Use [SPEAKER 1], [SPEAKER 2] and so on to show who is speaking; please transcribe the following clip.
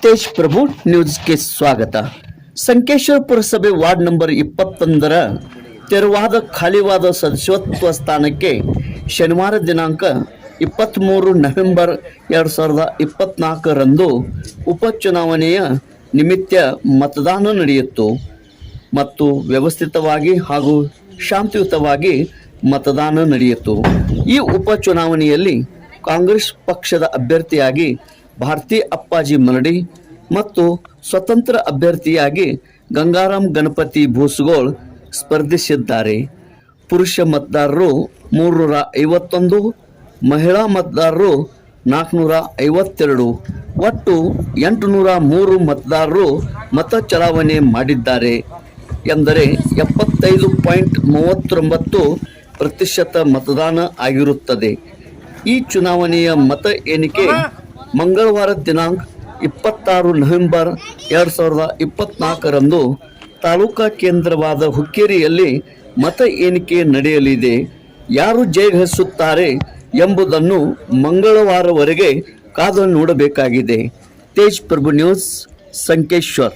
[SPEAKER 1] ತೇಜ್ ಪ್ರಭು ನ್ಯೂಸ್ಗೆ ಸ್ವಾಗತ. ಸಂಕೇಶ್ವರ ಪುರಸಭೆ ವಾರ್ಡ್ ನಂಬರ್ 21ರ ತೆರವಾದ ಖಾಲಿವಾದ ಸದಸ್ಯತ್ವ ಸ್ಥಾನಕ್ಕೆ ಶನಿವಾರ ದಿನಾಂಕ 23 ನವೆಂಬರ್ 2024ರಂದು ಉಪಚುನಾವಣೆಯ ನಿಮಿತ್ತ ಮತದಾನ ನಡೆಯಿತು ಮತ್ತು ವ್ಯವಸ್ಥಿತವಾಗಿ ಹಾಗೂ ಶಾಂತಿಯುತವಾಗಿ ಮತದಾನ ನಡೆಯಿತು. ಈ ಉಪಚುನಾವಣೆಯಲ್ಲಿ ಕಾಂಗ್ರೆಸ್ ಪಕ್ಷದ ಅಭ್ಯರ್ಥಿಯಾಗಿ ಭಾರತಿ ಅಪ್ಪಾಜಿ ಮರಡಿ ಮತ್ತು ಸ್ವತಂತ್ರ ಅಭ್ಯರ್ಥಿಯಾಗಿ ಗಂಗಾರಾಮ್ ಗಣಪತಿ ಭೂಸಗೋಳ್ ಸ್ಪರ್ಧಿಸಿದ್ದಾರೆ. ಪುರುಷ ಮತದಾರರು 351, ಮಹಿಳಾ ಮತದಾರರು 452, ಒಟ್ಟು 803 ಮತದಾರರು ಮತ ಚಲಾವಣೆ ಮಾಡಿದ್ದಾರೆ ಎಂದರೆ 75.39% ಮತದಾನ ಆಗಿರುತ್ತದೆ. ಈ ಚುನಾವಣೆಯ ಮತ ಎಣಿಕೆ ಮಂಗಳವಾರ ದಿನಾಂಕ 26 ನವೆಂಬರ್ 2024ರಂದು ತಾಲೂಕಾ ಕೇಂದ್ರವಾದ ಹುಕ್ಕೇರಿಯಲ್ಲಿ ಮತ ಎಣಿಕೆ ನಡೆಯಲಿದೆ. ಯಾರು ಜಯಗಳಿಸುತ್ತಾರೆ ಎಂಬುದನ್ನು ಮಂಗಳವಾರವರೆಗೆ ಕಾದು ನೋಡಬೇಕಾಗಿದೆ. ತೇಜ್ ಪ್ರಭು ನ್ಯೂಸ್, ಸಂಕೇಶ್ವರ್.